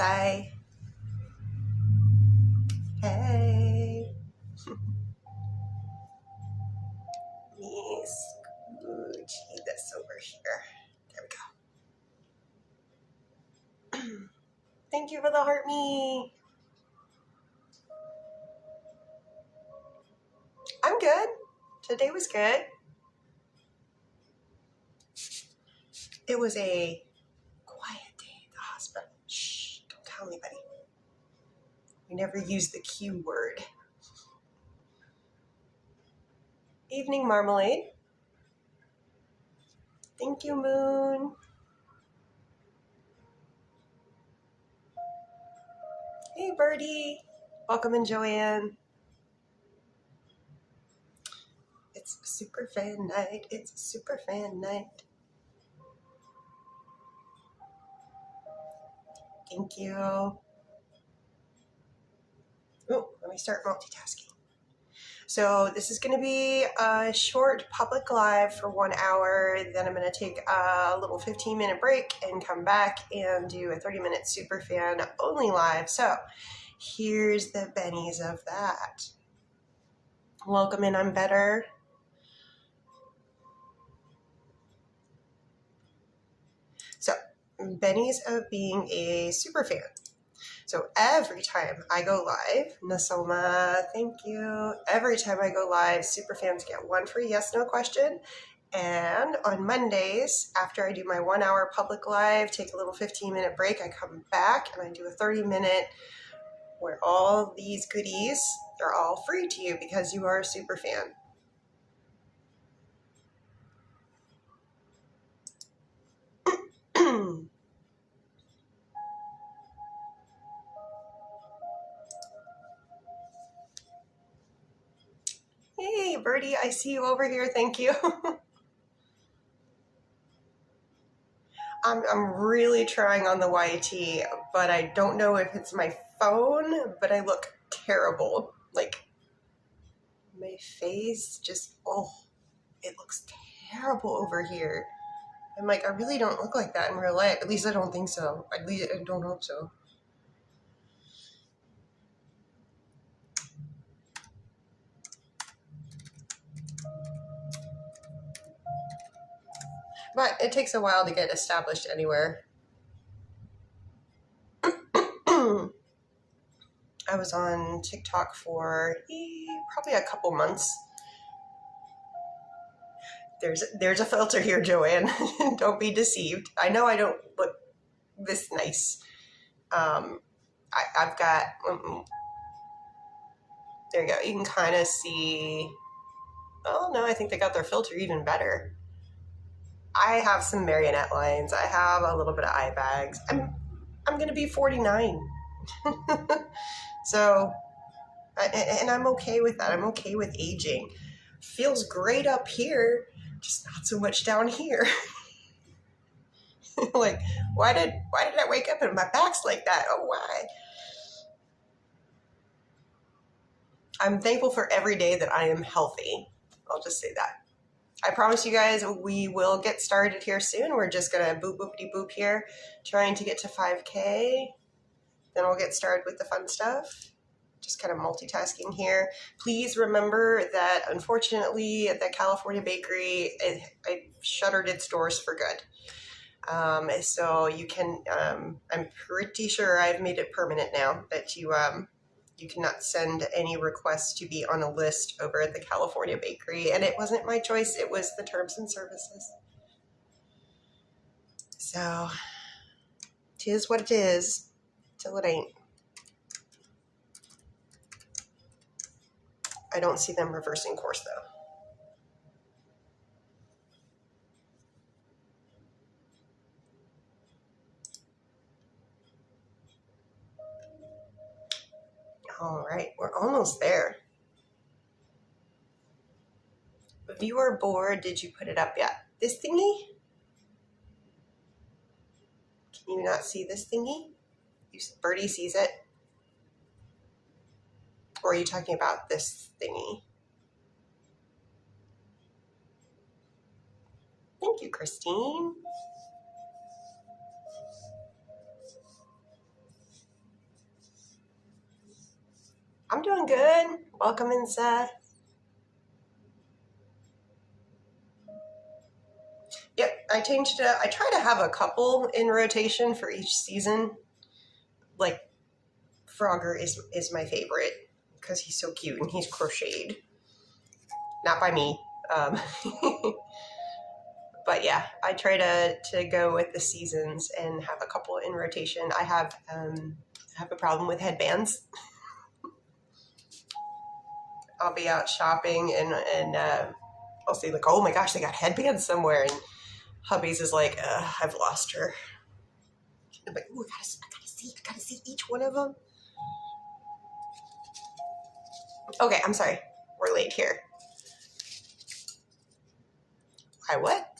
Sai. Hey. Let me smoochie this over here. There we go. Thank you for the heart me. I'm good. Today was good. It was a quiet day at the hospital. Shh, don't tell anybody. We never use the Q word. Evening marmalade. Thank you, Moon. Hey, Birdie. Welcome in, Joanne. It's a super fan night. It's a super fan night. Thank you. Oh, let me start multitasking. So this is going to be a short public live for 1 hour. Then I'm going to take a little 15-minute break and come back and do a 30-minute super fan only live. So here's the bennies of that. Welcome in, I'm better. So bennies of being a super fan. So every time I go live, Nasoma, thank you. Every time I go live, superfans get one free yes/no question. And on Mondays, after I do my 1 hour public live, take a little 15-minute break, I come back and I do a 30-minute where all these goodies, they're all free to you because you are a super fan. Hey, Birdie, I see you over here. Thank you. I'm really trying on the YT, but I don't know if it's my phone, but I look terrible. Like, my face just, it looks terrible over here. I'm like, I really don't look like that in real life. At least I don't think so. At least I don't hope so. But it takes a while to get established anywhere. I was on TikTok for probably a couple months. There's a filter here, Joanne. Don't be deceived. I know I don't look this nice. I've got, there you go. You can kind of see, oh no, I think they got their filter even better. I have some marionette lines. I have a little bit of eye bags. I'm going to be 49. So, and I'm okay with that. I'm okay with aging. Feels great up here, just not so much down here. Like, why did I wake up and my back's like that? Oh, why? I'm thankful for every day that I am healthy. I'll just say that. I promise you guys we will get started here soon. We're just going to boop, boopity boop here, trying to get to 5K. Then we'll get started with the fun stuff. Just kind of multitasking here. Please remember that, unfortunately, the California bakery, it shuttered its doors for good. So you can, I'm pretty sure I've made it permanent now that you cannot send any requests to be on a list over at the California bakery. And it wasn't my choice. It was the terms and services. So, 'tis what it is, till it ain't. I don't see them reversing course, though. All right, we're almost there. Viewer board, did you put it up yet? This thingy? Can you not see this thingy? Birdie sees it. Or are you talking about this thingy? Thank you, Christine. I'm doing good. Welcome in, Seth. Yep, I changed it. I try to have a couple in rotation for each season. Like, Frogger is my favorite because he's so cute and he's crocheted. Not by me. Um, but yeah, I try to go with the seasons and have a couple in rotation. I have a problem with headbands. I'll be out shopping and I'll say like, oh my gosh, they got headbands somewhere, and hubby's is like, I've lost her. I'm like, ooh, I gotta see each one of them. Okay, I'm sorry, we're late here. Why, what?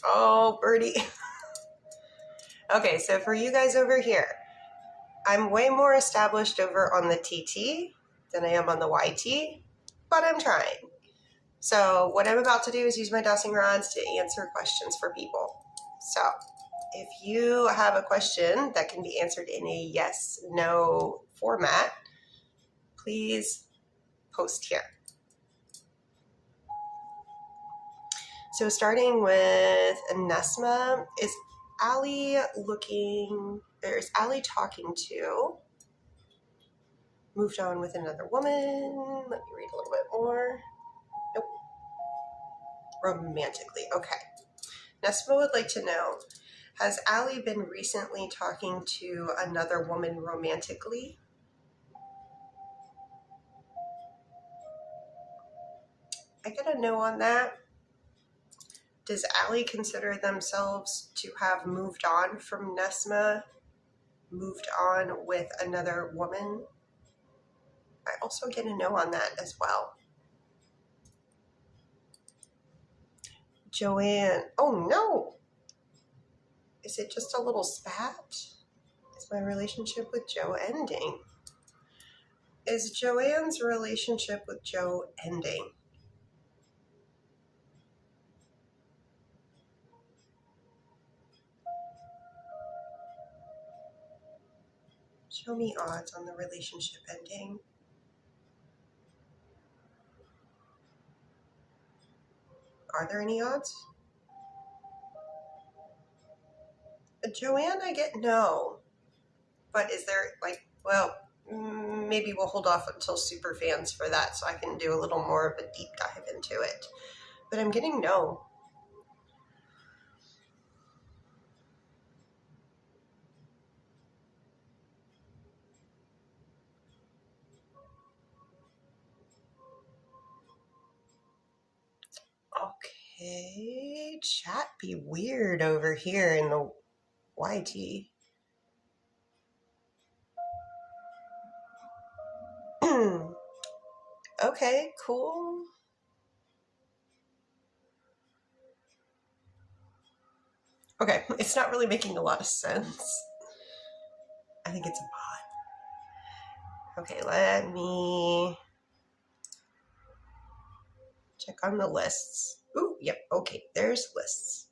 Oh, birdie. Okay, so for you guys over here, I'm way more established over on the TT than I am on the YT, but I'm trying. So what I'm about to do is use my dowsing rods to answer questions for people. So if you have a question that can be answered in a yes/no format, please post here. So starting with Nesma, is Allie talking to, moved on with another woman. Let me read a little bit more. Nope. Romantically, okay. Nesma would like to know, has Allie been recently talking to another woman romantically? I get a no on that. Does Allie consider themselves to have moved on from Nesma, moved on with another woman? I also get a no on that as well. Joanne, oh no! Is it just a little spat? Is my relationship with Joe ending? Is Joanne's relationship with Joe ending? Show me odds on the relationship ending. Are there any odds? Joanne, I get no. But is there, like, well, maybe we'll hold off until super fans for that so I can do a little more of a deep dive into it. But I'm getting no. Okay, chat be weird over here in the YT. Okay, cool. Okay, it's not really making a lot of sense. I think it's a bot. Okay, let me check on the lists. Ooh, yep, okay, there's lists.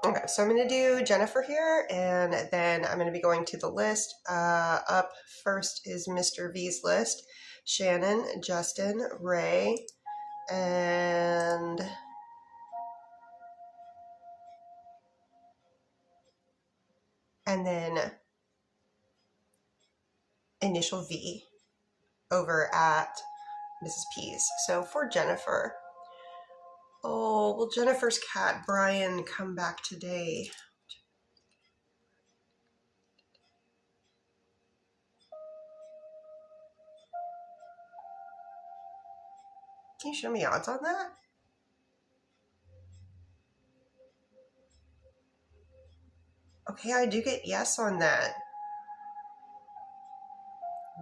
Okay, so I'm going to do Jennifer here, and then I'm going to be going to the list. Up first is Mr. V's list. Shannon, Justin, Ray, and then initial V over at Mrs. P's. So for Jennifer, oh, will Jennifer's cat, Brian, come back today? Can you show me odds on that? Okay, I do get yes on that.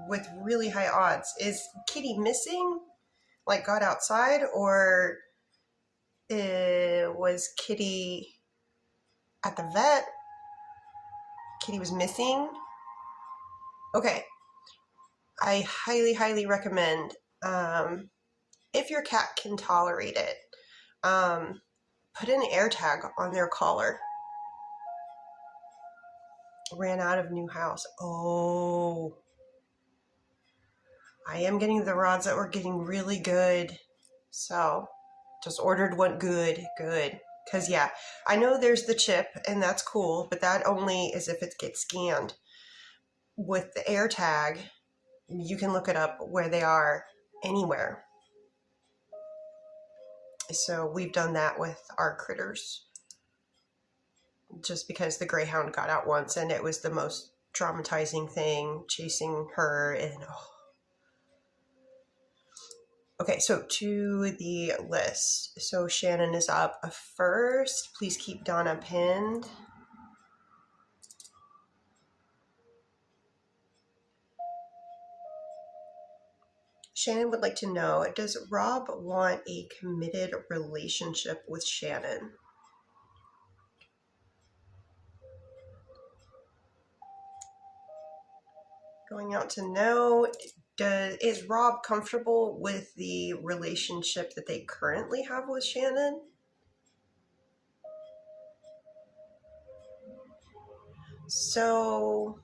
With really high odds. Is Kitty missing? Like got outside, or was Kitty at the vet? Kitty was missing? Okay. I highly, highly recommend, if your cat can tolerate it, put an air tag on their collar. Ran out of new house. Oh, I am getting the rods that were getting really good. So just ordered one good. Because yeah, I know there's the chip and that's cool, but that only is if it gets scanned. With the air tag, you can look it up where they are anywhere. So we've done that with our critters. Just because the greyhound got out once and it was the most traumatizing thing, chasing her and Okay, so to the list. So Shannon is up first. Please keep Donna pinned. Shannon would like to know, does Rob want a committed relationship with Shannon? Going out to know, is Rob comfortable with the relationship that they currently have with Shannon? So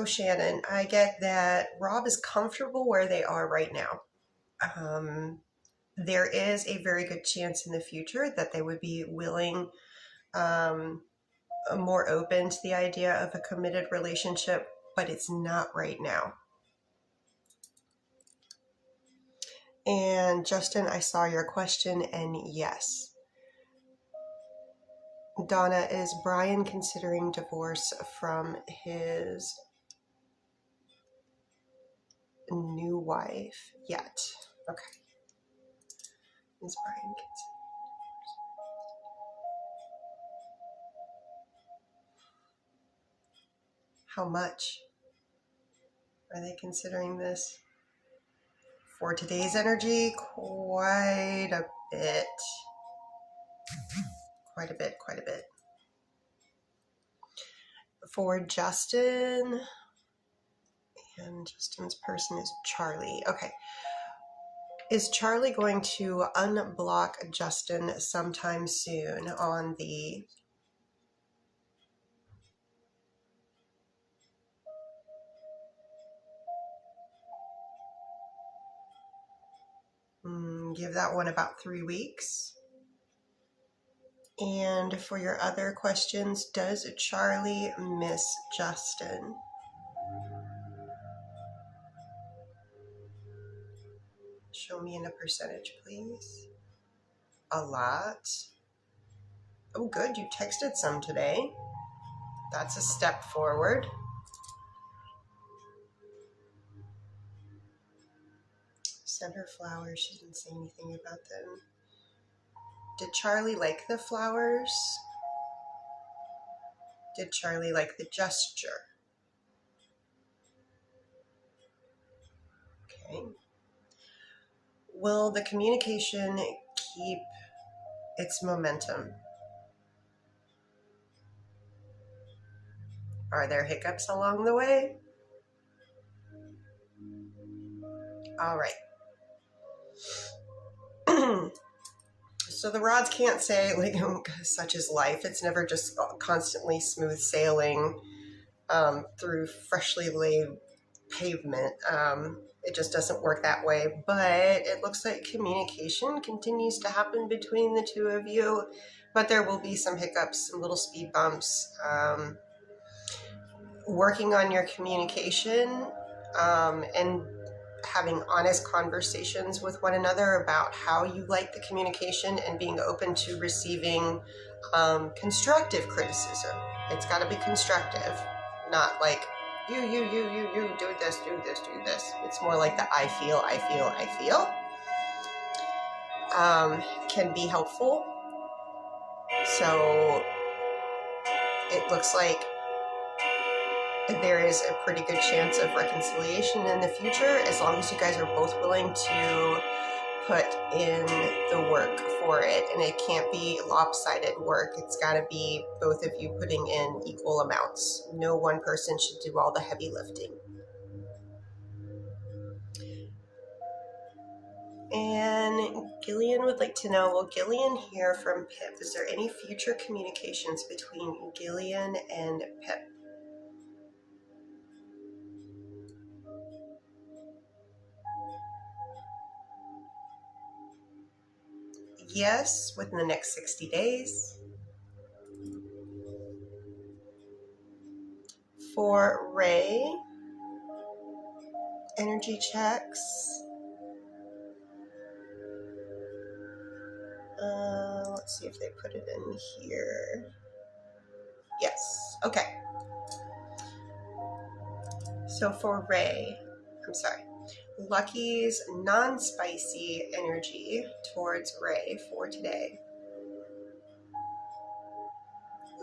Shannon, I get that Rob is comfortable where they are right now. There is a very good chance in the future that they would be willing, more open to the idea of a committed relationship, but it's not right now. And Justin, I saw your question, and yes. Donna, is Brian considering divorce from his new wife yet? Okay. Is Brian considering? How much are they considering this? For today's energy, quite a bit. Quite a bit. For Justin, and Justin's person is Charlie. Okay. Is Charlie going to unblock Justin sometime soon on the... give that one about 3 weeks. And for your other questions, does Charlie miss Justin? Show me in a percentage, please. A lot. Oh, good. You texted some today. That's a step forward. Sent her flowers. She didn't say anything about them. Did Charlie like the flowers? Did Charlie like the gesture? Okay. Will the communication keep its momentum? Are there hiccups along the way? All right. So the rods can't say, like, such is life. It's never just constantly smooth sailing through freshly laid pavement. It just doesn't work that way. But it looks like communication continues to happen between the two of you. But there will be some hiccups, some little speed bumps. Working on your communication and having honest conversations with one another about how you like the communication and being open to receiving constructive criticism. It's got to be constructive, not like you do this. It's more like the I feel can be helpful. So it looks like there is a pretty good chance of reconciliation in the future, as long as you guys are both willing to put in the work for it. And it can't be lopsided work. It's got to be both of you putting in equal amounts. No one person should do all the heavy lifting. And Gillian would like to know, will Gillian hear from Pip? Is there any future communications between Gillian and Pip? Yes, within the next 60 days. For Ray, energy checks. Let's see if they put it in here. Yes, okay. So for Ray, Lucky's non-spicy energy towards Ray for today.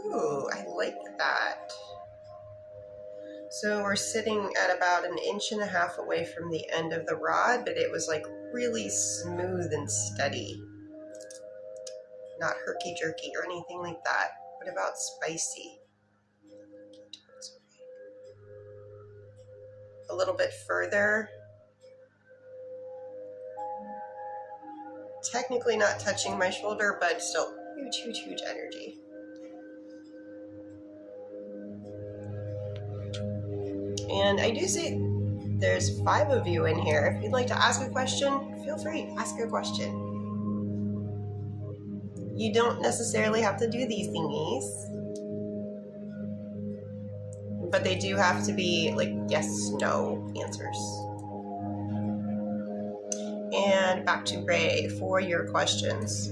Ooh, I like that. So we're sitting at about 1.5 inches away from the end of the rod, but it was like really smooth and steady. Not herky-jerky or anything like that. What about spicy? A little bit further. Technically not touching my shoulder, but still huge, huge, huge energy. And I do see there's 5 of you in here. If you'd like to ask a question, feel free, ask a question. You don't necessarily have to do these thingies, but they do have to be like yes, no answers. And back to Ray for your questions.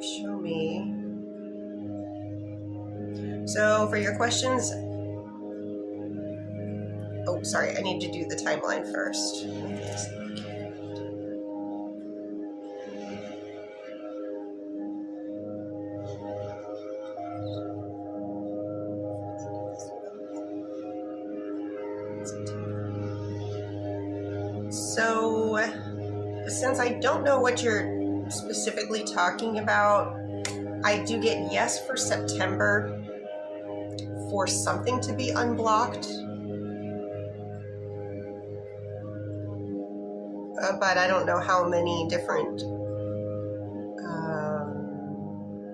Show me. So for your questions, oh, sorry, I need to do the timeline first. So since I don't know what you're specifically talking about, I do get yes for September for something to be unblocked, but I don't know how many different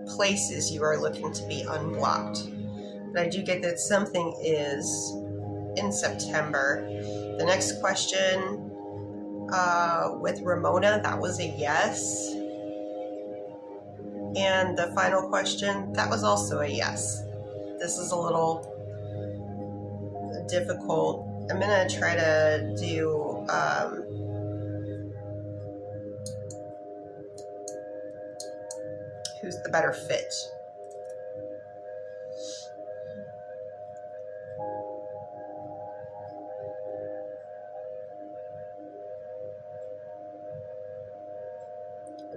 places you are looking to be unblocked. But I do get that something is in September. The next question with Ramona, that was a yes. And the final question, that was also a yes. This is a little difficult. I'm gonna try to do who's the better fit.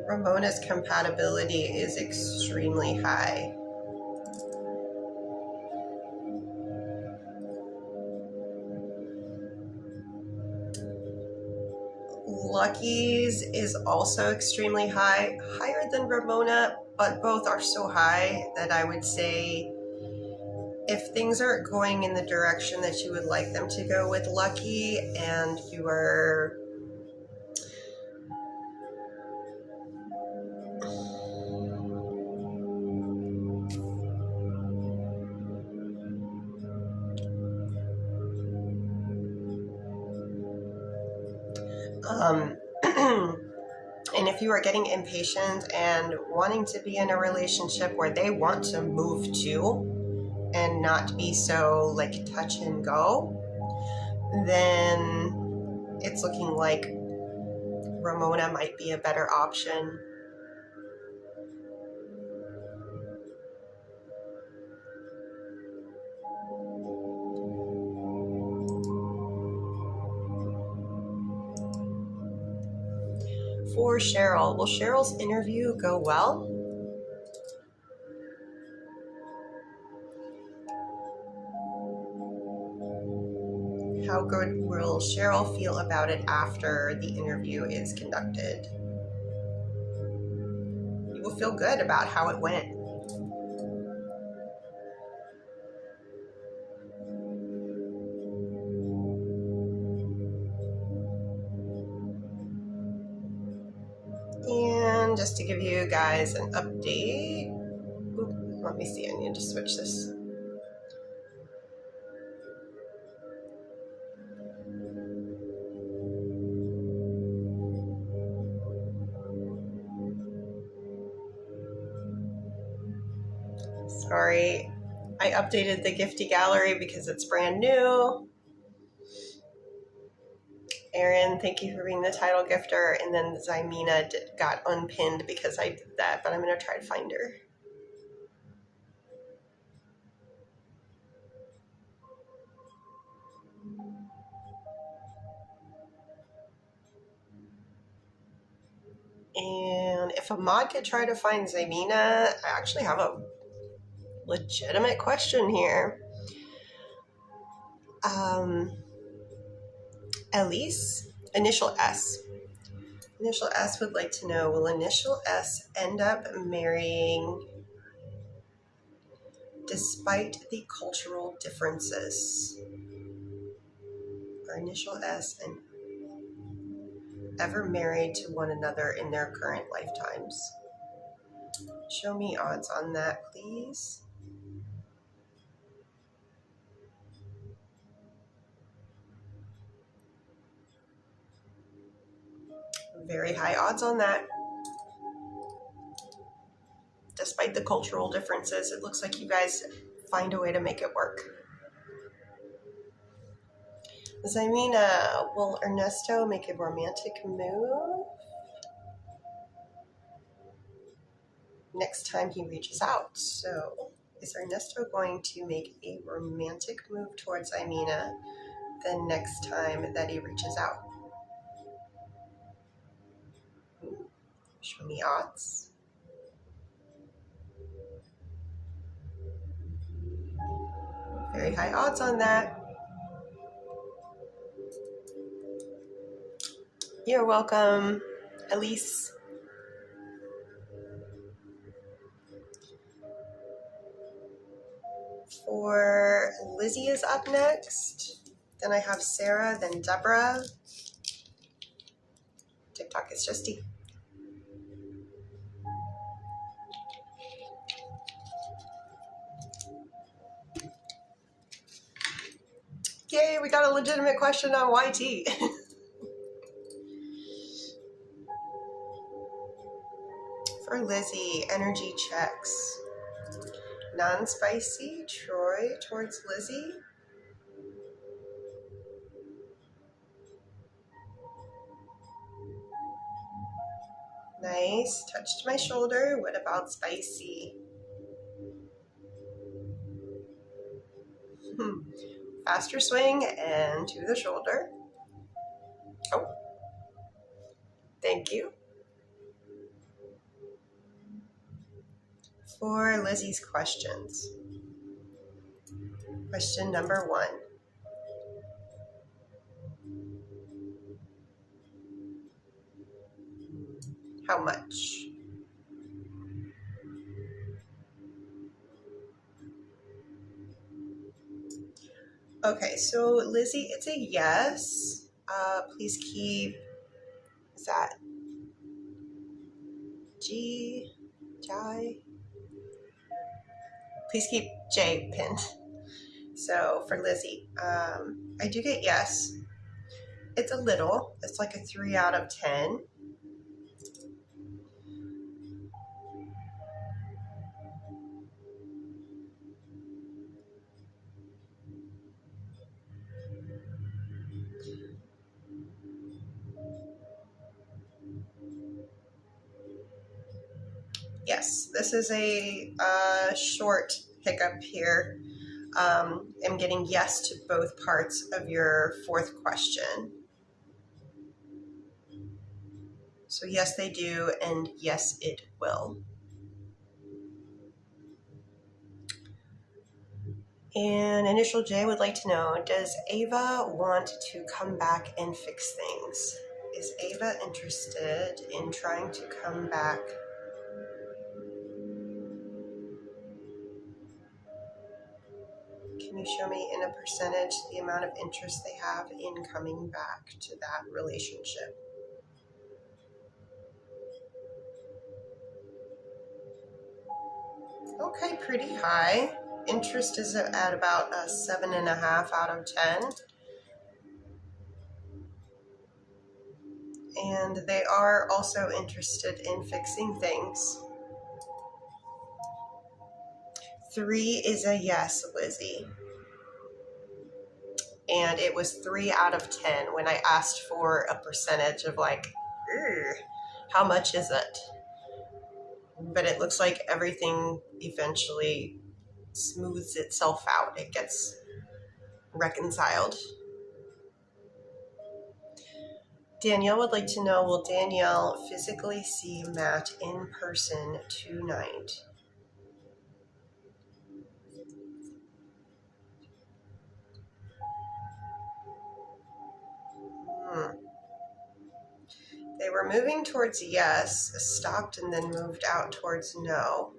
Ramona's compatibility is extremely high. Lucky's is also extremely high, higher than Ramona, but both are so high that I would say if things aren't going in the direction that you would like them to go with Lucky, and you are and if you are getting impatient and wanting to be in a relationship where they want to move to and not be so like touch and go, then it's looking like Ramona might be a better option. For Cheryl, will Cheryl's interview go well? How good will Cheryl feel about it after the interview is conducted? You will feel good about how it went. And just to give you guys an update, let me see, I need to switch this. Sorry, I updated the Gifty Gallery because it's brand new. Erin, thank you for being the title gifter. And then Zymina got unpinned because I did that, but I'm going to try to find her. And if a mod could try to find Zymina, I actually have a legitimate question here. Elise, initial S. Initial S would like to know, will initial S end up marrying despite the cultural differences? Are initial S and ever married to one another in their current lifetimes? Show me odds on that, please. Very high odds on that. Despite the cultural differences, it looks like you guys find a way to make it work. Zymina, will Ernesto make a romantic move next time he reaches out? So, is Ernesto going to make a romantic move towards Zymina the next time that he reaches out? Show me odds. Very high odds on that. You're welcome, Elise. For Lizzie is up next. Then I have Sarah, then Deborah. TikTok is Justy. Yay, we got a legitimate question on YT. For Lizzie, energy checks. Non-spicy, Troy towards Lizzie. Nice, touched my shoulder. What about spicy? Faster swing and to the shoulder. Oh, thank you. For Lizzie's questions. Question number 1. How much? Okay, so Lizzie, it's a yes. Please keep, is that Jai? Please keep J pinned. So for Lizzie, I do get yes. It's a little. It's like a 3 out of 10. Yes, this is a short hiccup here. I'm getting yes to both parts of your 4th question. So yes, they do, and yes, it will. And Initial J would like to know, does Ava want to come back and fix things? Is Ava interested in trying to come back? Can you show me in a percentage the amount of interest they have in coming back to that relationship? Okay, pretty high. Interest is at about a 7.5 out of 10. And they are also interested in fixing things. 3 is a yes, Lizzie. And it was 3 out of 10 when I asked for a percentage of like, how much is it? But it looks like everything eventually smooths itself out. It gets reconciled. Danielle would like to know, will Danielle physically see Matt in person tonight? They were moving towards yes, stopped, and then moved out towards no.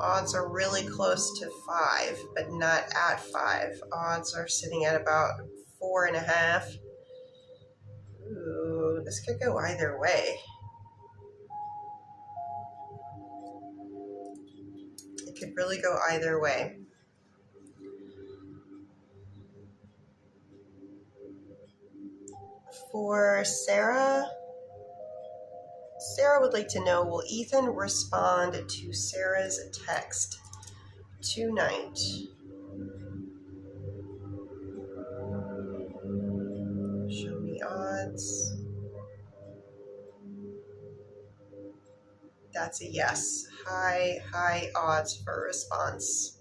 Odds are really close to 5, but not at 5. Odds are sitting at about 4.5. Ooh, this could go either way. It could really go either way. For Sarah, Sarah would like to know, will Ethan respond to Sarah's text tonight? Show me odds. That's a yes. High odds for a response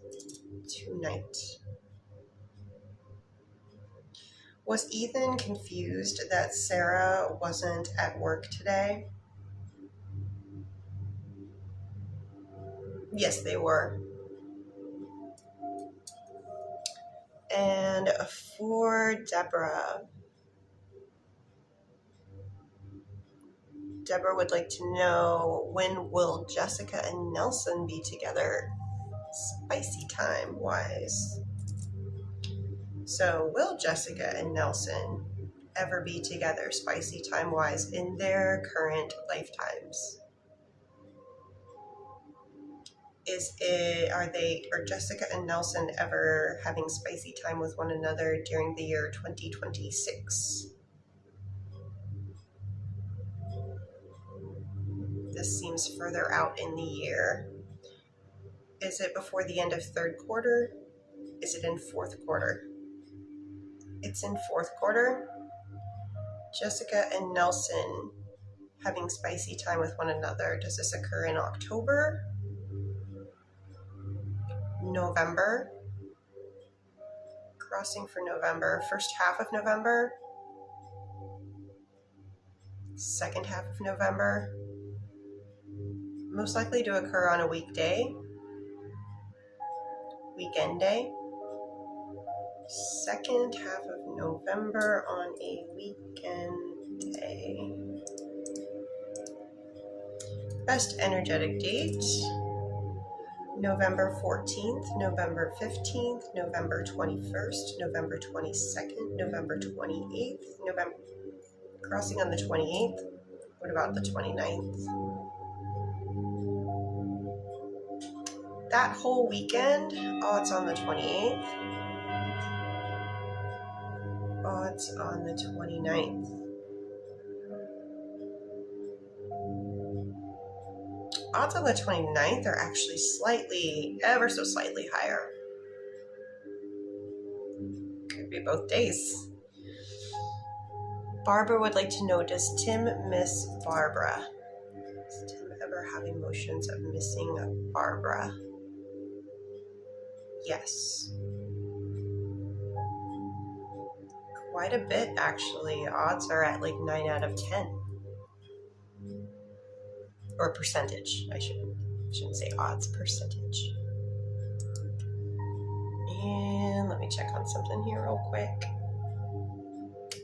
tonight. Was Ethan confused that Sarah wasn't at work today? Yes, they were. And for Deborah, Deborah would like to know, when will Jessica and Nelson be together, spicy time wise? So will Jessica and Nelson ever be together, spicy time wise, in their current lifetimes? Are Jessica and Nelson ever having spicy time with one another during the year 2026? This seems further out in the year. Is it before the end of third quarter? Is it in fourth quarter? It's in fourth quarter. Jessica and Nelson having spicy time with one another. Does this occur in October? November? Crossing for November. First half of November? Second half of November? Most likely to occur on a weekday. Weekend day. Second half of November on a weekend day. Best energetic date: November 14th, November 15th, November 21st, November 22nd, November 28th, November crossing on the 28th. What about the 29th? That whole weekend, odds on the 28th. Odds on the 29th. Odds on the 29th are actually ever so slightly higher. Could be both days. Barbara would like to know, does Tim miss Barbara? Does Tim ever have emotions of missing Barbara? Yes. Quite a bit, actually. Odds are at like 9 out of 10. or percentage. I shouldn't say odds, percentage. And let me check on something here real quick.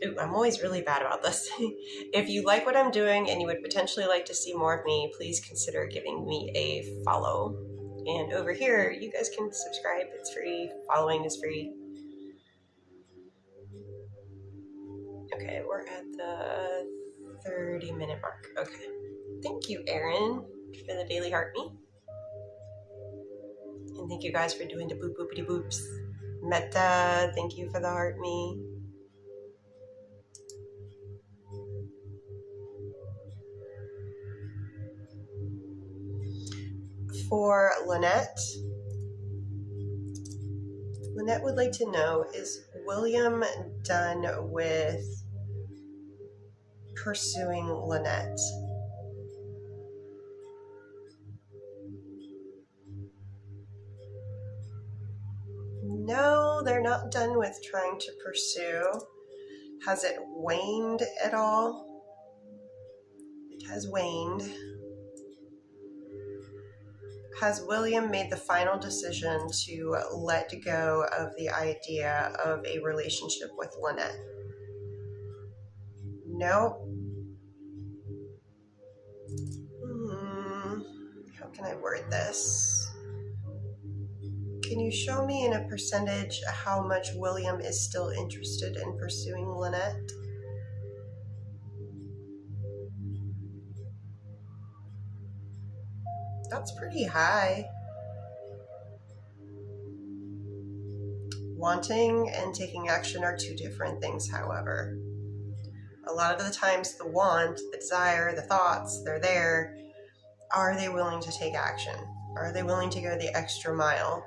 Ooh, I'm always really bad about this. If you like what I'm doing and you would potentially like to see more of me, please consider giving me a follow. And over here, you guys can subscribe. It's free. Following is free. Okay, we're at the 30-minute mark. Okay. Thank you, Erin, for the daily heart me. And thank you guys for doing the boop boopity boops. Meta, thank you for the heart me. For Lynette would like to know, is William done with pursuing Lynette? No, they're not done with trying to pursue. Has it waned at all? It has waned. Has William made the final decision to let go of the idea of a relationship with Lynette? No. How can I word this? Can you show me in a percentage how much William is still interested in pursuing Lynette? That's pretty high. Wanting and taking action are two different things, however. A lot of the times the want, the desire, the thoughts, they're there. Are they willing to take action? Are they willing to go the extra mile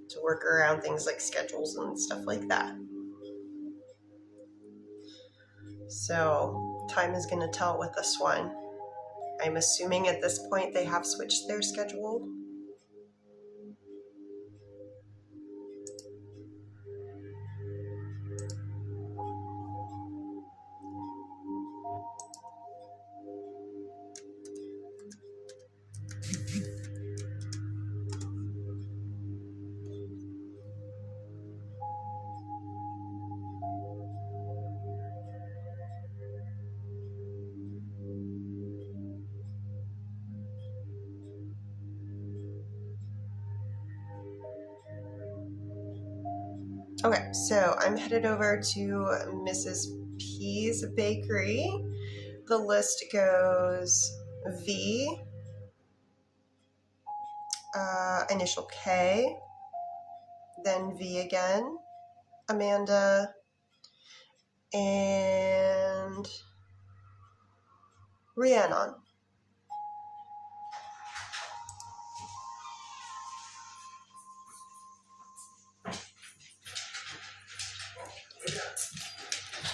to work around things like schedules and stuff like that? So time is going to tell with this one. I'm assuming at this point they have switched their schedule. Okay, so I'm headed over to Mrs. P's bakery. The list goes V, initial K, then V again, Amanda, and Rhiannon.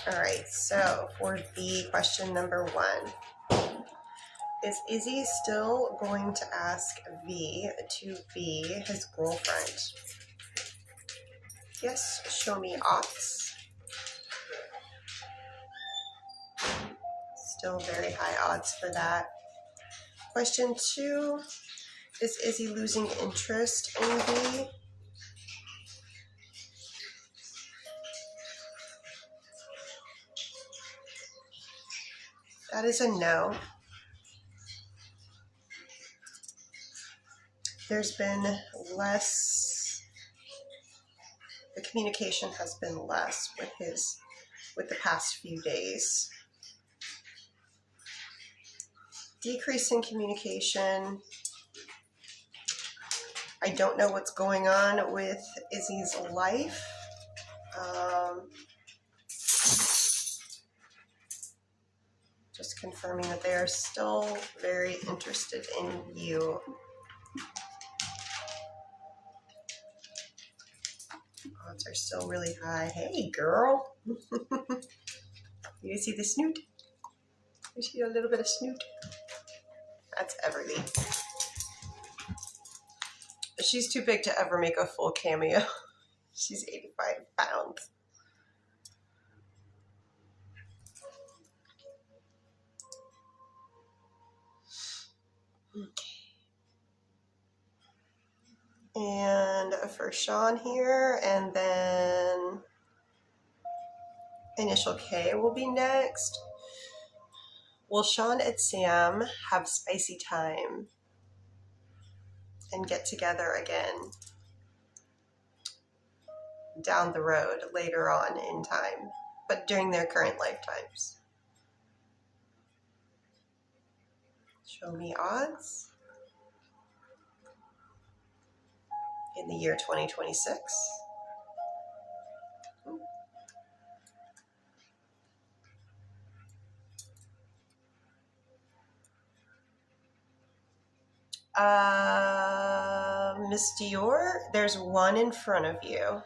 All right, so for the question number 1, is Izzy still going to ask V to be his girlfriend? Yes, show me odds. Still very high odds for that. Question 2, is Izzy losing interest in V? That is a no. There's been less, the communication has been less with the past few days. Decrease in communication. I don't know what's going on with Izzy's life. Just confirming that they are still very interested in you. Odds are still really high. Hey, girl. You see the snoot? You see a little bit of snoot? That's Everly. She's too big to ever make a full cameo. She's 85 pounds. And for Sean here, and then initial K will be next. Will Sean and Sam have spicy time and get together again down the road later on in time, but during their current lifetimes? Show me odds in the year 2026. Miss Dior, there's one in front of you.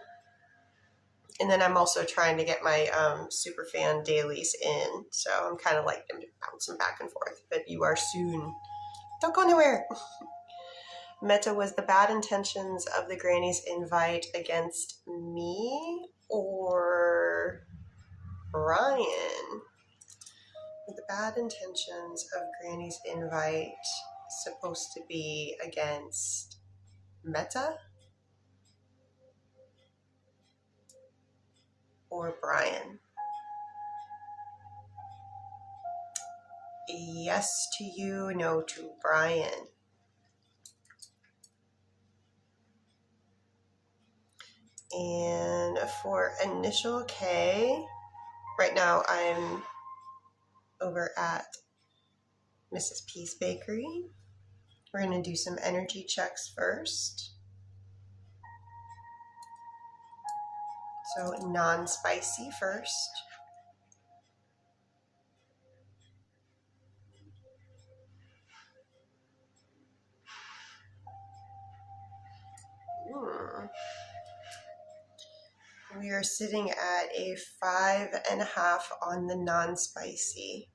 And then I'm also trying to get my super fan dailies in. So I'm kind of like bouncing back and forth. But you are soon. Don't go anywhere. Meta was the bad intentions of the granny's invite against me or Brian? Were the bad intentions of granny's invite supposed to be against Meta or Brian? Yes to you, no to Brian. And for initial K, right now I'm over at Mrs. P's Bakery. We're going to do some energy checks first. So non-spicy first. We are sitting at a 5.5 on the non-spicy.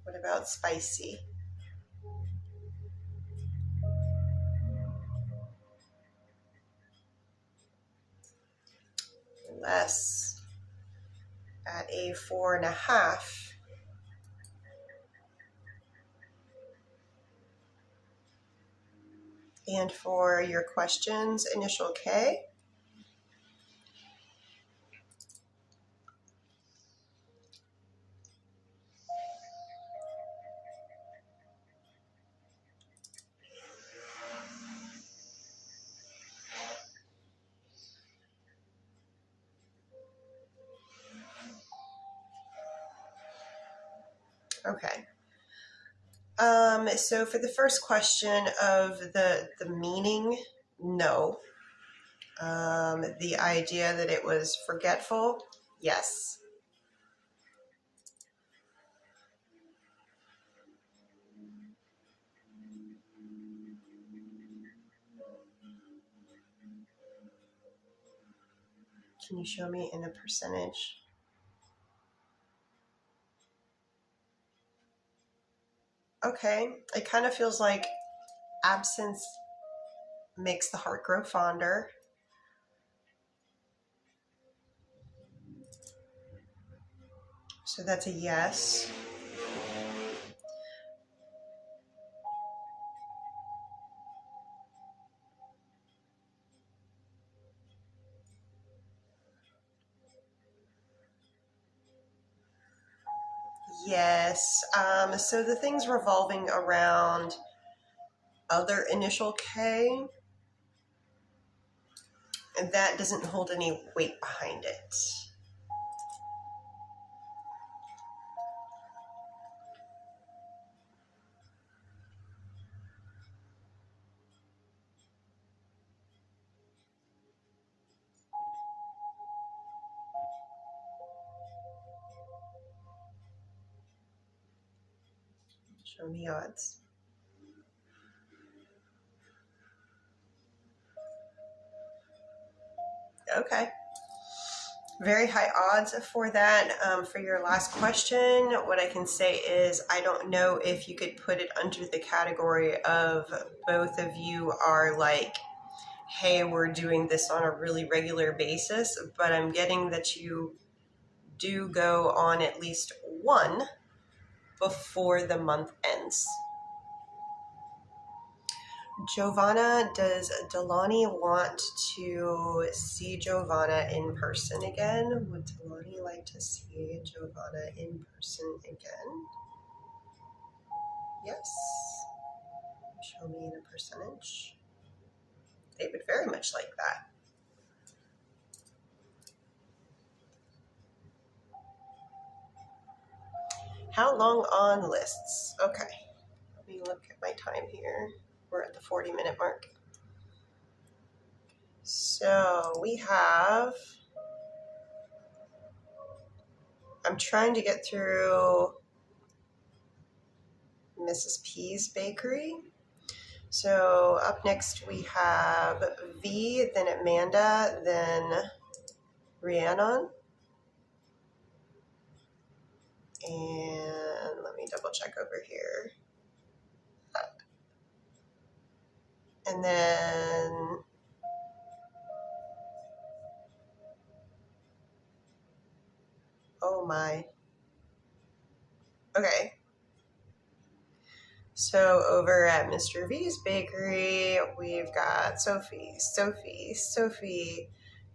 What about spicy? Less at a 4.5. And for your questions, initial K. Okay. So for the first question of the meaning, no. The idea that it was forgetful, yes. Can you show me in a percentage? Okay, it kind of feels like absence makes the heart grow fonder. So that's a yes. Yes. So the things revolving around other initial K, that doesn't hold any weight behind it. Show me odds. Okay. Very high odds for that. For your last question, what I can say is I don't know if you could put it under the category of both of you are like, hey, we're doing this on a really regular basis, but I'm getting that you do go on at least one before the month ends. Giovanna, does Delani want to see Giovanna in person again? Would Delani like to see Giovanna in person again? Yes. Show me in a percentage. They would very much like that. How long on lists? Okay. Let me look at my time here. We're at the 40-minute mark. So we have, I'm trying to get through Mrs. P's Bakery. So up next we have V, then Amanda, then Rhiannon. And let me double check over here. And then oh my. Okay. So over at Mr. V's Bakery, we've got Sophie,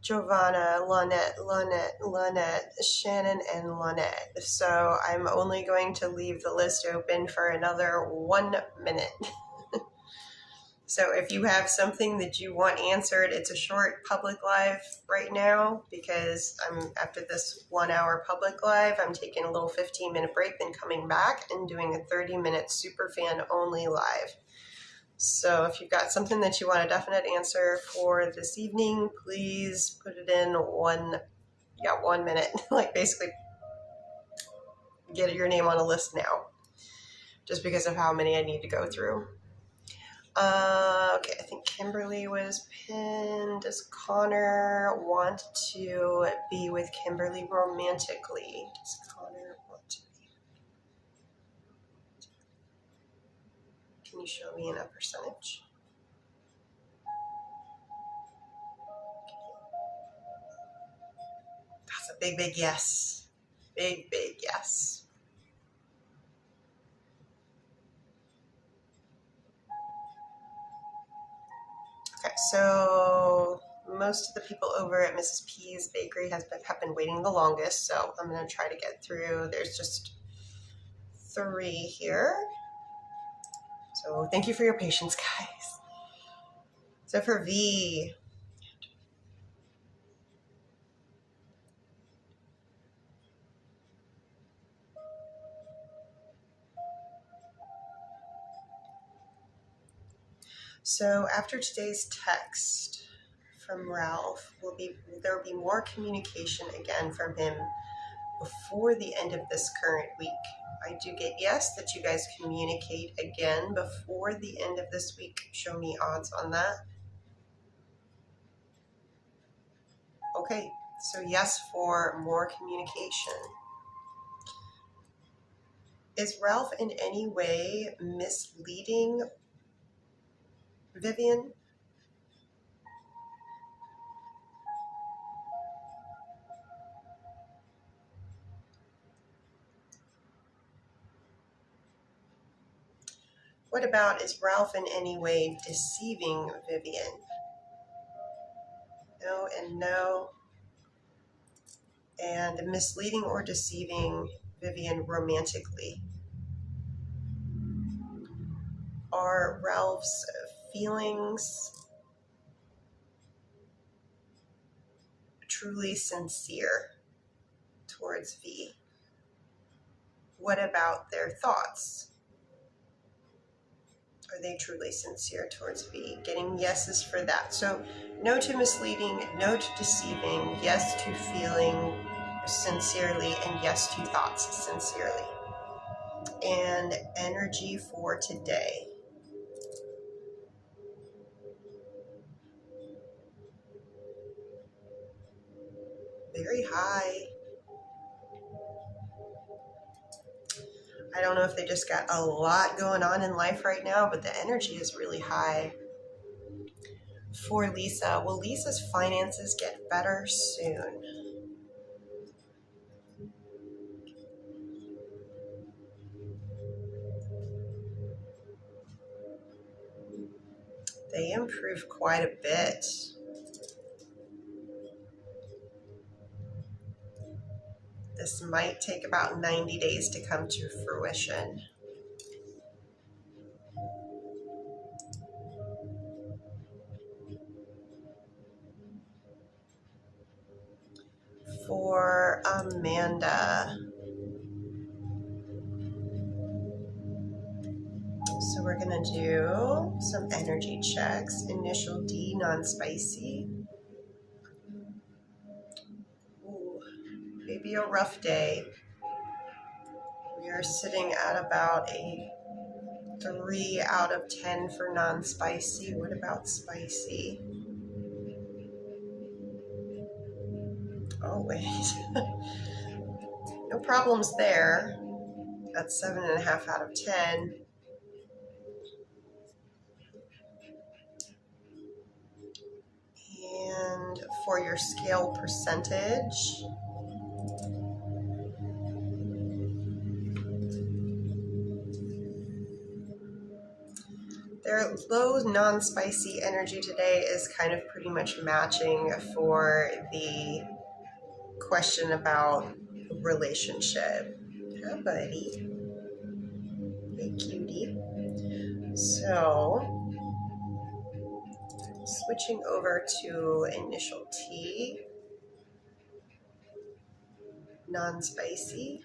Giovanna, Lynette, Shannon, and Lynette. So I'm only going to leave the list open for another 1 minute. So if you have something that you want answered, it's a short public live right now because I'm after this 1 hour public live, I'm taking a little 15-minute break, then coming back and doing a 30-minute superfan only live. So if you've got something that you want a definite answer for this evening, please put it in 1 minute, like basically get your name on a list now, just because of how many I need to go through. Okay, I think Kimberly was pinned. Does Connor want to be with Kimberly romantically? Does Connor want to be? Can you show me in a percentage? That's a big, big yes. Big, big yes. Okay, so most of the people over at Mrs. P's Bakery have been waiting the longest, so I'm going to try to get through. There's just 3 here. So thank you for your patience, guys. So for V, so after today's text from Ralph, there will be more communication again from him before the end of this current week. I do get yes that you guys communicate again before the end of this week. Show me odds on that. Okay, so yes for more communication. Is Ralph in any way misleading Vivian? What about, is Ralph in any way deceiving Vivian? No and no. And misleading or deceiving Vivian romantically. Are Ralph's feelings truly sincere towards V? What about their thoughts? Are they truly sincere towards V? Getting yeses for that. So no to misleading, no to deceiving, yes to feeling sincerely, and yes to thoughts sincerely. And energy for today. Very high. I don't know if they just got a lot going on in life right now, but the energy is really high. For Lisa, will Lisa's finances get better soon? they improve quite a bit. This might take about 90 days to come to fruition. For Amanda. So we're going to do some energy checks. Initial D, non-spicy. Ooh, maybe a rough day. We are sitting at about a 3 out of 10 for non-spicy. What about spicy? Oh, wait. No problems there. That's 7.5 out of 10. And for your scale percentage, their low non-spicy energy today is kind of pretty much matching for the question about relationship. Hi, buddy. Hey, cutie. So, switching over to initial T, non-spicy.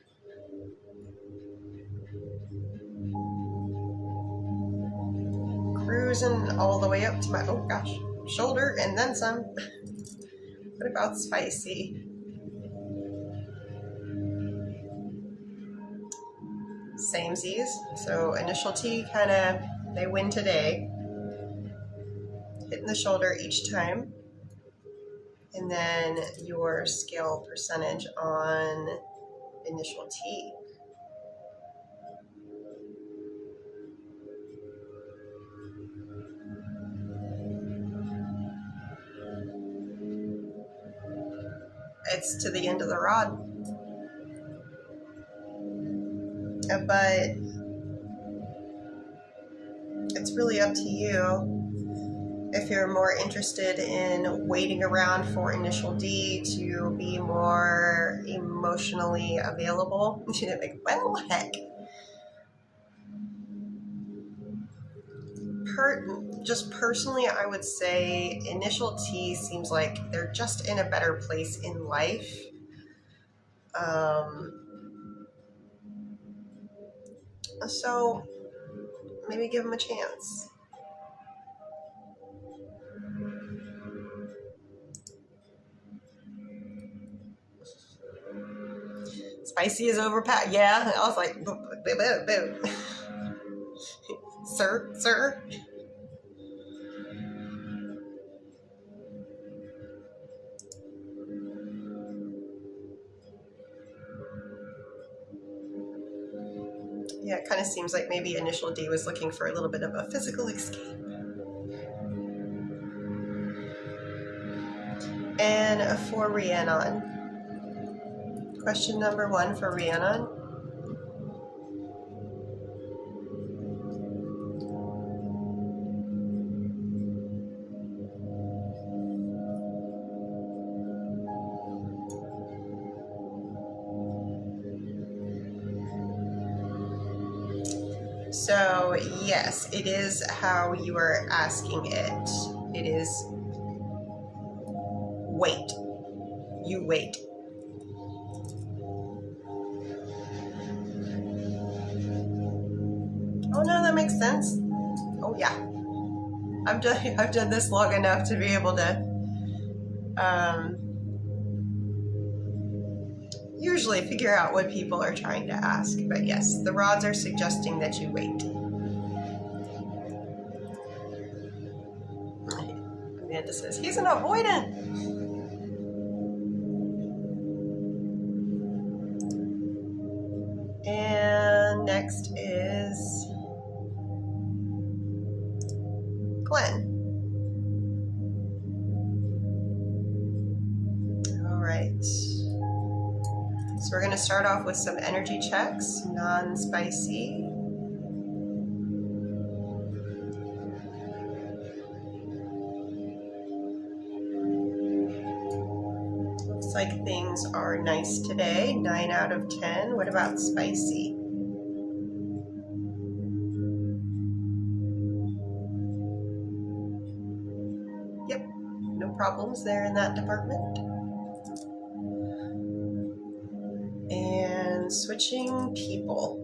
Cruising all the way up to my, oh gosh, shoulder and then some. What about spicy? Samesies. So initial T kind of, they win today. Hitting the shoulder each time. And then your scale percentage on initial T. It's to the end of the rod. But it's really up to you if you're more interested in waiting around for initial D to be more emotionally available. Like, well, heck. Just personally, I would say initial T seems like they're just in a better place in life. So maybe give them a chance. Spicy is overpowered. Yeah, I was like, boo, boo, boo, boo. Sir. Yeah, it kind of seems like maybe initial D was looking for a little bit of a physical escape. And for Rhiannon, question number 1 for Rhiannon. So yes, it is how you are asking it. It is wait. You wait. Oh no, that makes sense. Oh yeah. I've done this long enough to be able to usually figure out what people are trying to ask. But yes, the rods are suggesting that you wait. Amanda says, he's an avoidant. And next is Glenn. All right. So we're going to start off with some energy checks, non-spicy. like things are nice today. 9 out of 10. What about spicy? Yep, no problems there in that department. And switching people.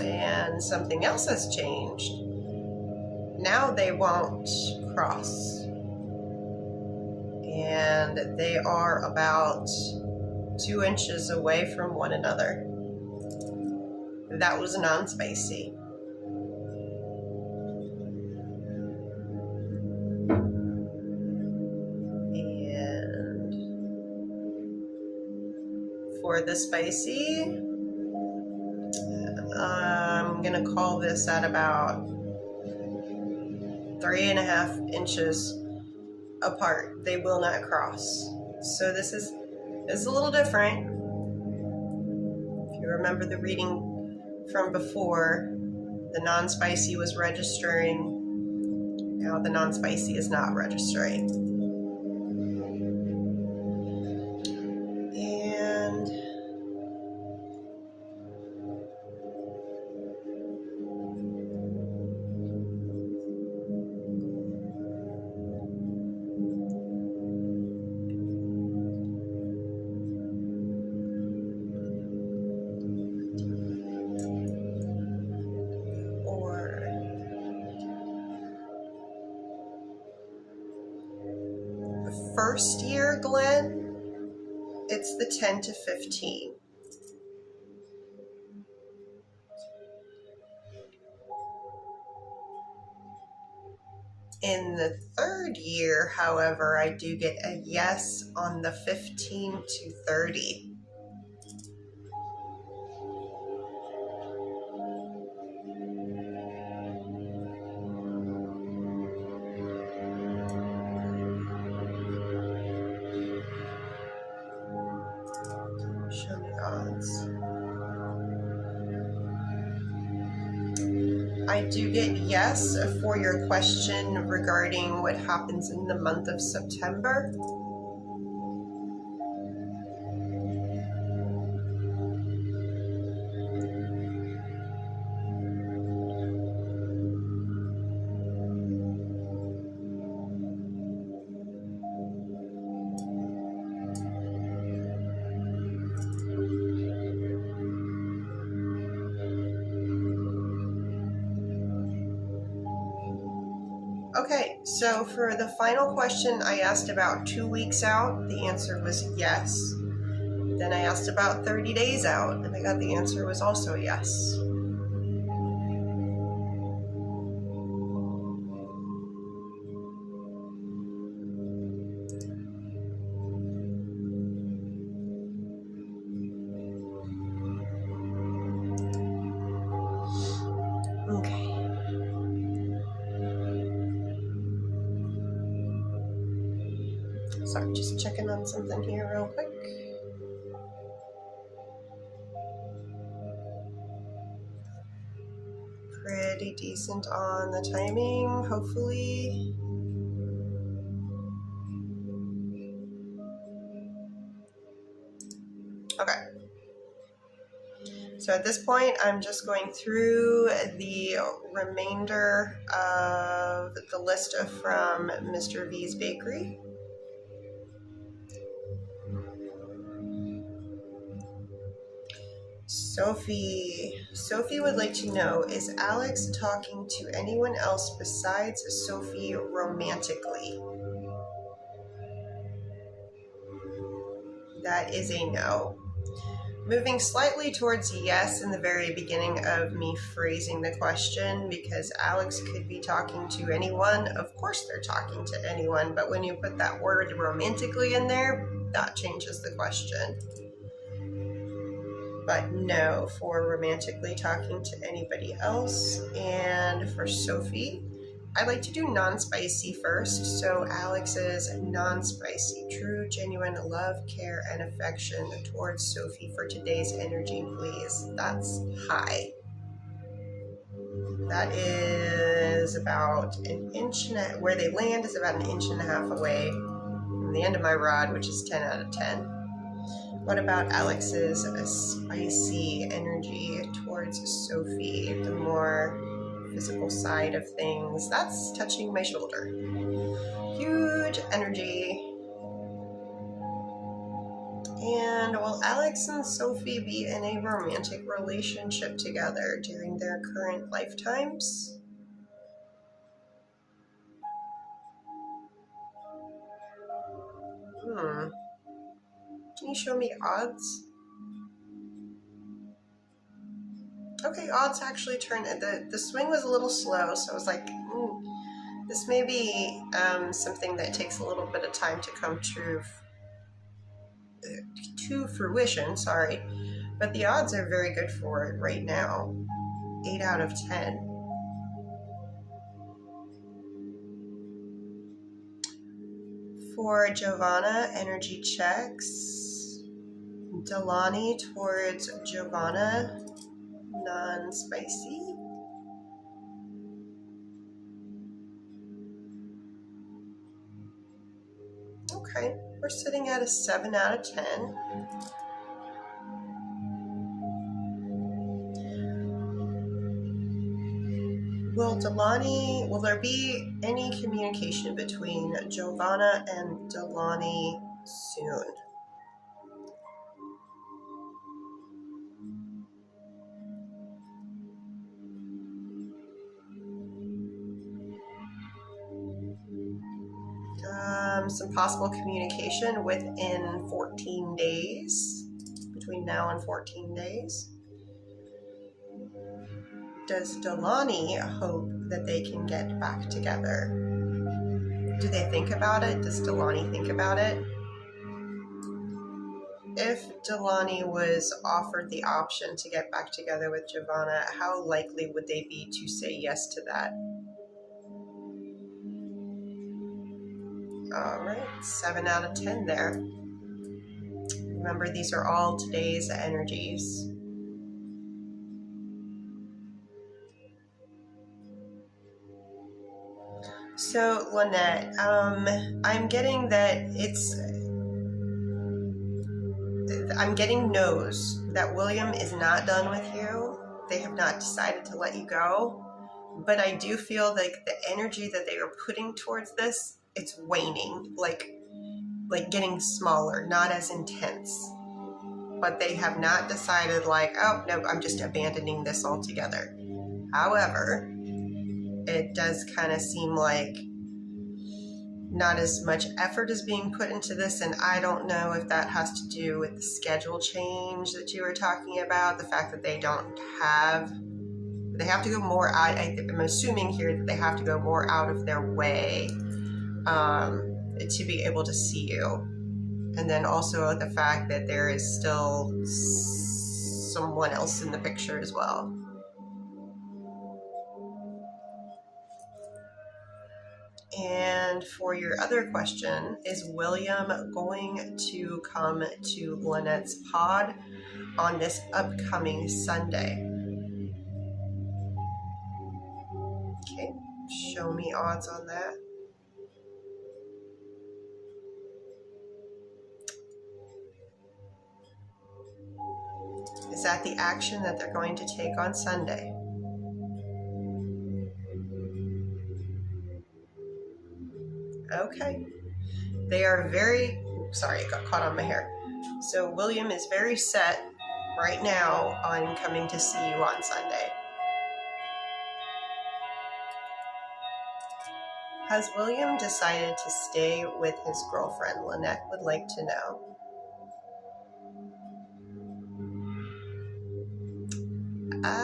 And something else has changed. Now they won't cross. And they are about 2 inches away from one another. That was non-spicy. And for the spicy, I'm gonna call this at about 3.5 inches apart. They will not cross. So this is a little different. If you remember the reading from before, the non-spicy was registering. Now the non-spicy is not registering. And first year Glenn, it's the 10 to 15. In the third year, however, I do get a yes on the 15 to 30. Show me odds. I do get yes for your question regarding what happens in the month of September. Okay, so for the final question, I asked about 2 weeks out. The answer was yes. Then I asked about 30 days out, and I got the answer was also yes. Okay. Sorry, just checking on something here real quick. Pretty decent on the timing, hopefully. Okay. So at this point, I'm just going through the remainder of the list from Mr. V's Bakery. Sophie would like to know, is Alex talking to anyone else besides Sophie romantically? That is a no. Moving slightly towards yes in the very beginning of me phrasing the question, because Alex could be talking to anyone. Of course they're talking to anyone, but when you put that word romantically in there, that changes the question. But no for romantically talking to anybody else. And for Sophie, I like to do non-spicy first. So Alex is non-spicy. True, genuine love, care, and affection towards Sophie for today's energy, please. That's high. That is about an inch and a, where they land is about an inch and a half away from the end of my rod, which is 10 out of 10. What about Alex's spicy energy towards Sophie? The more physical side of things. That's touching my shoulder. Huge energy. And will Alex and Sophie be in a romantic relationship together during their current lifetimes? Can you show me odds? Okay, odds actually turned. The swing was a little slow, so I was like, this may be something that takes a little bit of time to come true to fruition. Sorry, but the odds are very good for it right now. 8 out of 10. For Giovanna, energy checks. Delani towards Giovanna, non-spicy. Okay, we're sitting at a 7 out of 10. Will there be any communication between Giovanna and Delani soon? Some possible communication within 14 days, between now and 14 days. Does Delani hope that they can get back together? Do they think about it? Does Delani think about it? If Delani was offered the option to get back together with Giovanna, how likely would they be to say yes to that? All right, 7 out of 10 there. Remember, these are all today's energies. So, Lynette, I'm getting that I'm getting no's that William is not done with you. They have not decided to let you go. But I do feel like the energy that they are putting towards this, it's waning, like getting smaller, not as intense. But they have not decided like, oh, no, I'm just abandoning this altogether. However, it does kind of seem like not as much effort is being put into this, and I don't know if that has to do with the schedule change that you were talking about, the fact that they have to go more out. I'm assuming here that they have to go more out of their way to be able to see you. And then also the fact that there is still someone else in the picture as well. And for your other question, is William going to come to Lynette's pod on this upcoming Sunday? Okay, show me odds on that. Is that the action that they're going to take on Sunday? Okay. They are sorry, it got caught on my hair. So William is very set right now on coming to see you on Sunday. Has William decided to stay with his girlfriend? Lynette would like to know.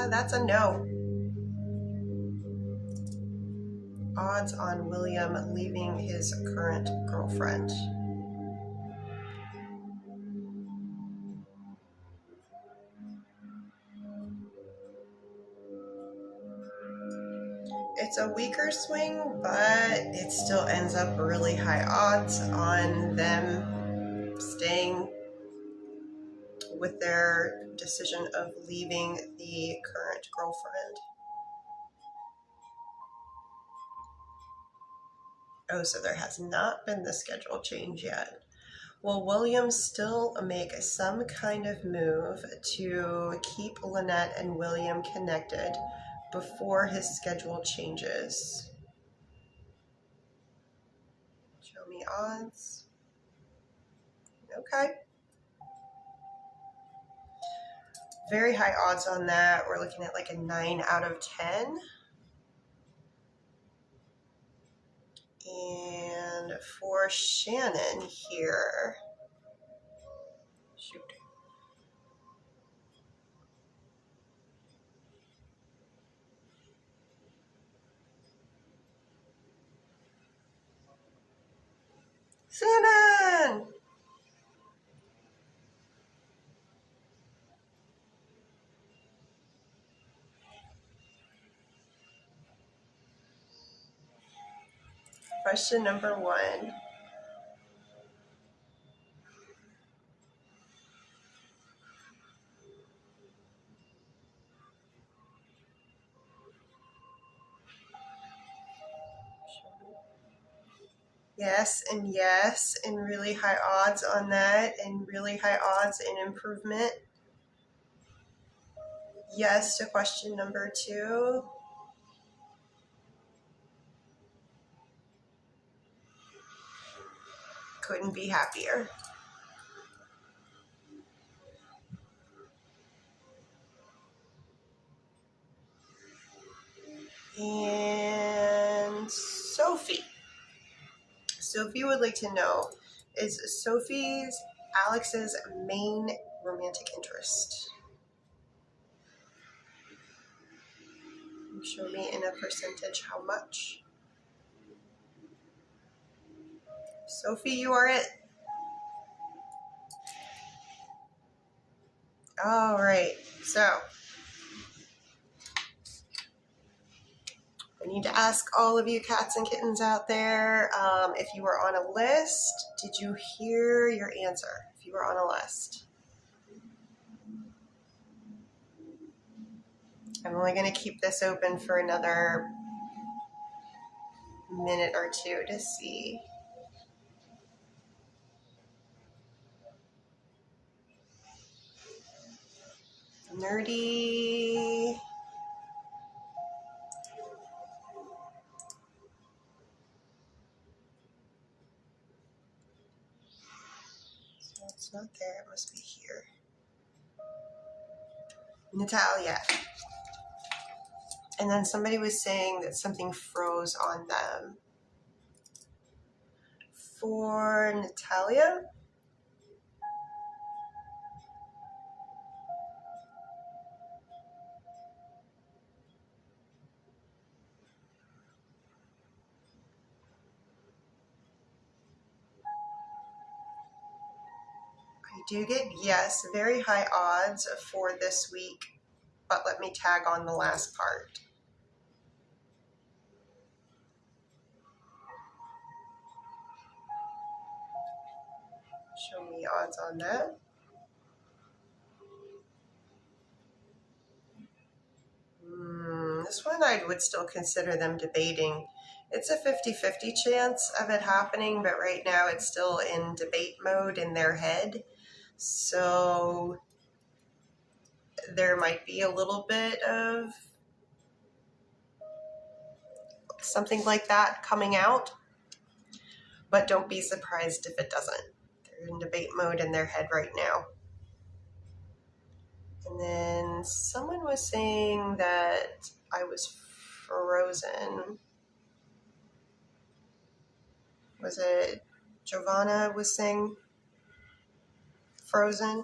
That's a no. Odds on William leaving his current girlfriend. It's a weaker swing, but it still ends up really high odds on them staying with their decision of leaving the current girlfriend. Oh, so there has not been the schedule change yet. Will William still make some kind of move to keep Lynette and William connected before his schedule changes? Show me odds. Okay. Very high odds on that. We're looking at like a 9 out of 10. And for Shannon here, shoot. Shannon! Question number 1. Yes, and really high odds on that, and really high odds in improvement. Yes to question number 2. Couldn't be happier. And Sophie. Sophie would like to know, is Sophie's Alex's main romantic interest? Show me in a percentage how much. Sophie, you are it. All right, so I need to ask all of you cats and kittens out there, if you were on a list, did you hear your answer? If you were on a list. I'm only going to keep this open for another minute or two to see. Nerdy. So it's not there, it must be here. Natalia. And then somebody was saying that something froze on them. For Natalia, I do get yes, very high odds for this week, but let me tag on the last part. Show me odds on that. This one I would still consider them debating. It's a 50-50 chance of it happening, but right now it's still in debate mode in their head. So there might be a little bit of something like that coming out, but don't be surprised if it doesn't. They're in debate mode in their head right now. And then someone was saying that I was frozen. Was it Giovanna was saying frozen?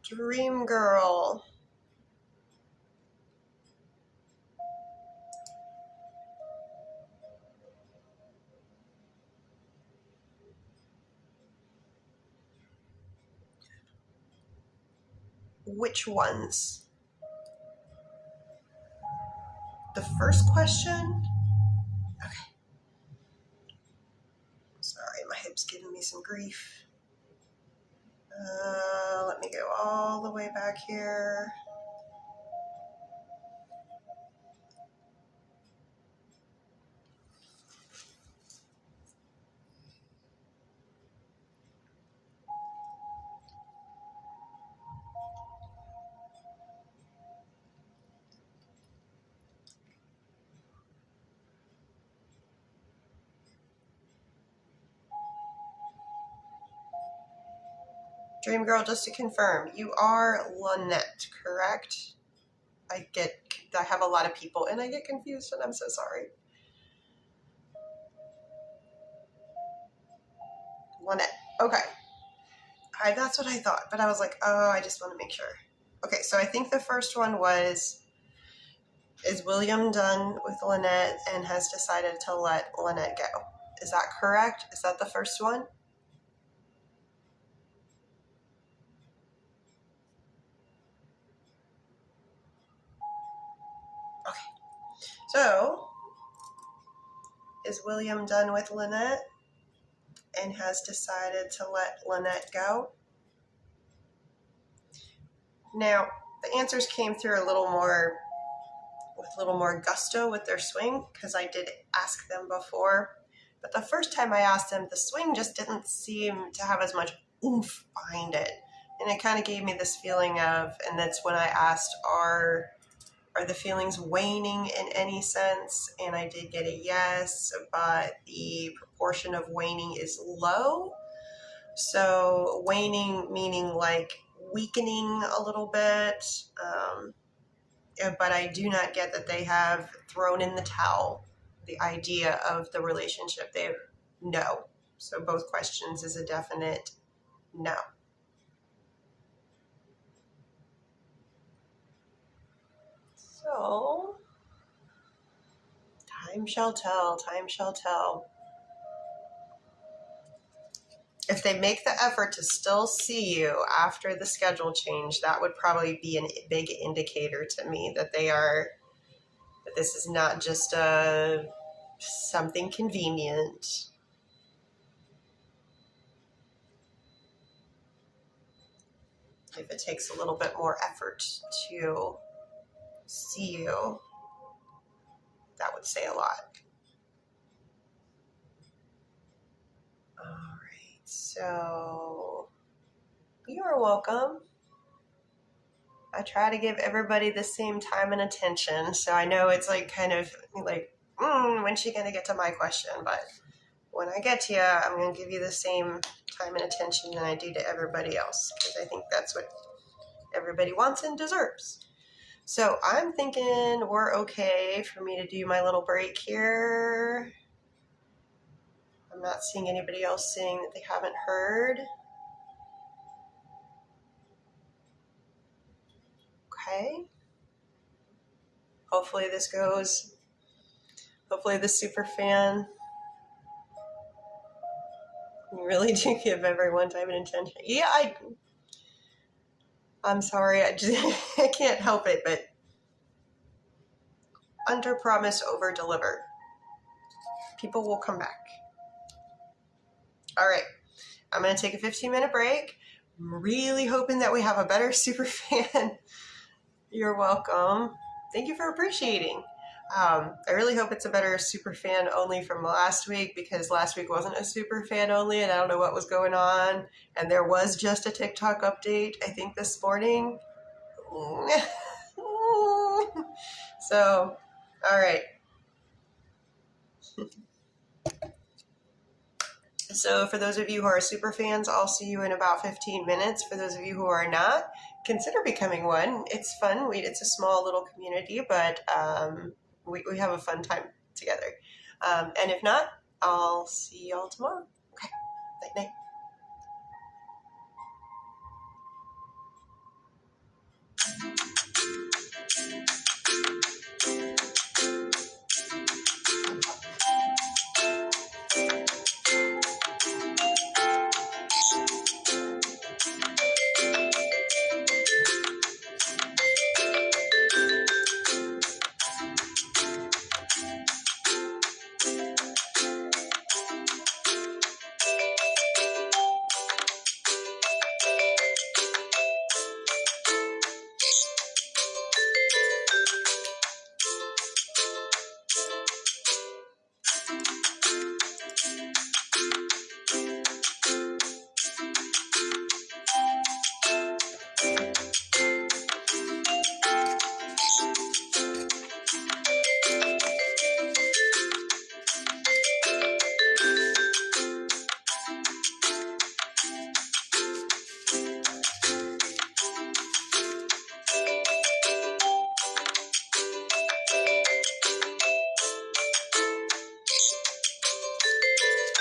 Dream Girl. Which ones? The first question? Okay. Sorry, my hip's giving me some grief. Let me go all the way back here. Dream Girl, just to confirm, you are Lynette, correct? I have a lot of people and I get confused and I'm so sorry. Lynette, okay. That's what I thought, but I was like, oh, I just want to make sure. Okay, so I think the first one was, is William done with Lynette and has decided to let Lynette go? Is that correct? Is that the first one? Okay. So, is William done with Lynette and has decided to let Lynette go? Now, the answers came through with a little more gusto with their swing, because I did ask them before. But the first time I asked them, the swing just didn't seem to have as much oomph behind it. And it kind of gave me this feeling of, and that's when I asked, are the feelings waning in any sense? And I did get a yes, but the proportion of waning is low. So waning meaning like weakening a little bit, but I do not get that they have thrown in the towel. The idea of the relationship, no. So both questions is a definite no. So time shall tell, time shall tell. If they make the effort to still see you after the schedule change, that would probably be a big indicator to me that that this is not just something convenient. If it takes a little bit more effort to see you, that would say a lot. All right, so you are welcome. I try to give everybody the same time and attention, so I know it's like kind of like, when's she gonna get to my question? But when I get to you, I'm gonna give you the same time and attention than I do to everybody else, because I think that's what everybody wants and deserves. So I'm thinking we're okay for me to do my little break here. I'm not seeing anybody else saying that they haven't heard. Okay. Hopefully this super fan, you really do give everyone time and attention. Yeah, I'm sorry, I can't help it, but under promise, over deliver. People will come back. All right, I'm going to take a 15-minute break. I'm really hoping that we have a better super fan. You're welcome. Thank you for appreciating. I really hope it's a better super fan only from last week, because last week wasn't a super fan only and I don't know what was going on. And there was just a TikTok update, I think, this morning. So, all right. So for those of you who are super fans, I'll see you in about 15 minutes. For those of you who are not, consider becoming one. It's fun. It's a small little community, but we have a fun time together. And if not, I'll see y'all tomorrow. Okay. Night, night.